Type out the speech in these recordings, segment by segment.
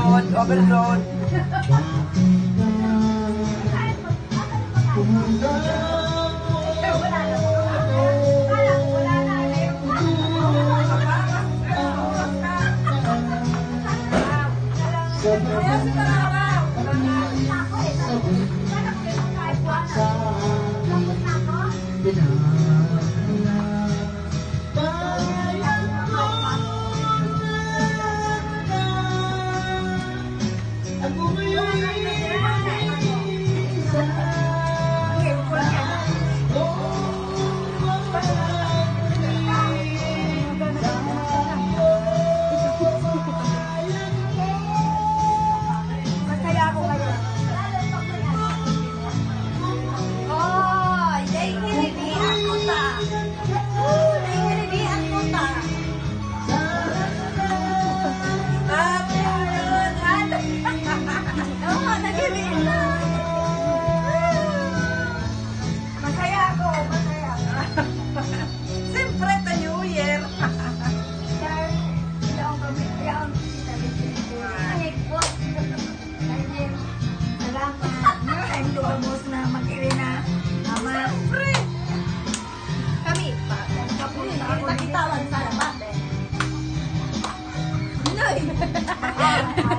Overload, overload.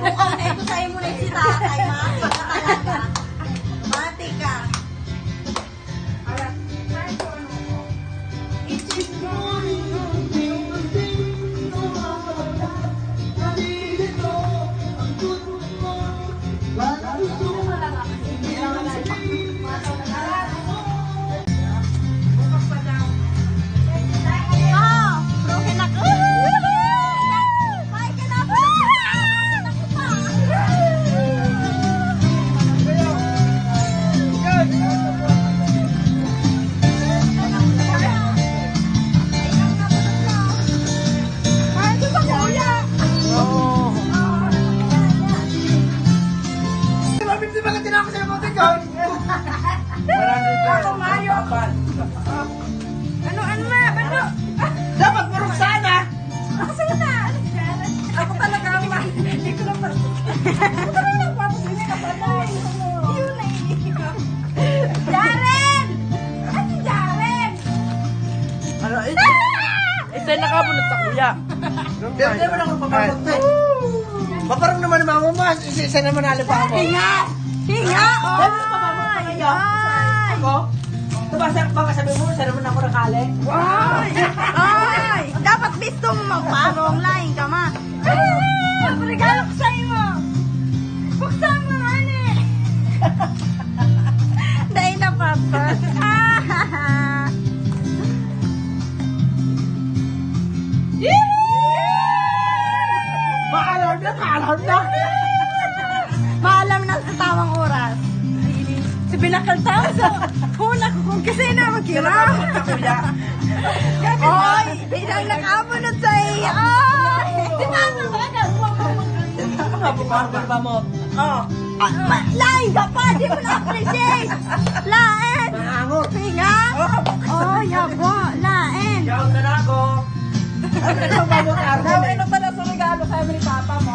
Mukhang ito sa'yo mo na si tatay, ma. Talaga. Mati ka. Dapat marunong sana. Ako talaga, ma. Hindi ko lang parang. Ako talaga nagpapasini ka pa tayo. Yun na Jaren! Ano Jaren? Ano, isa nakabunot sa kuya. Hindi naman ako papabot na. Maparang naman ang mga mas. Isa naman nalipa ako. Hinga! Hinga! Dahil sa papabot pa kayo. Ako? Baka sabi mo, isa naman ako nakali. Ay! Ay! Dapat gusto mo magparong lain ka, ma. Ay! Regalo ko sa'yo mo! Buksan mo, mani! Dahil na, papa. Maalam na, maalam na. Maalam na sa tamang oras. Si binakal tao sa hula ko kung kasi na magkira. Oy! Bilang nakabunod sa iyo! Ay! Di ba ano ba? Bukar ba mo? Oo. Lain ka pa! Di mo na-appreciate! Lain! Maangot. Hinga! Oh, yabo! Lain! Yaw na na ako. Ano na ba mo, Arvin? Ano pala sa regalo sa'yo ni Papa mo?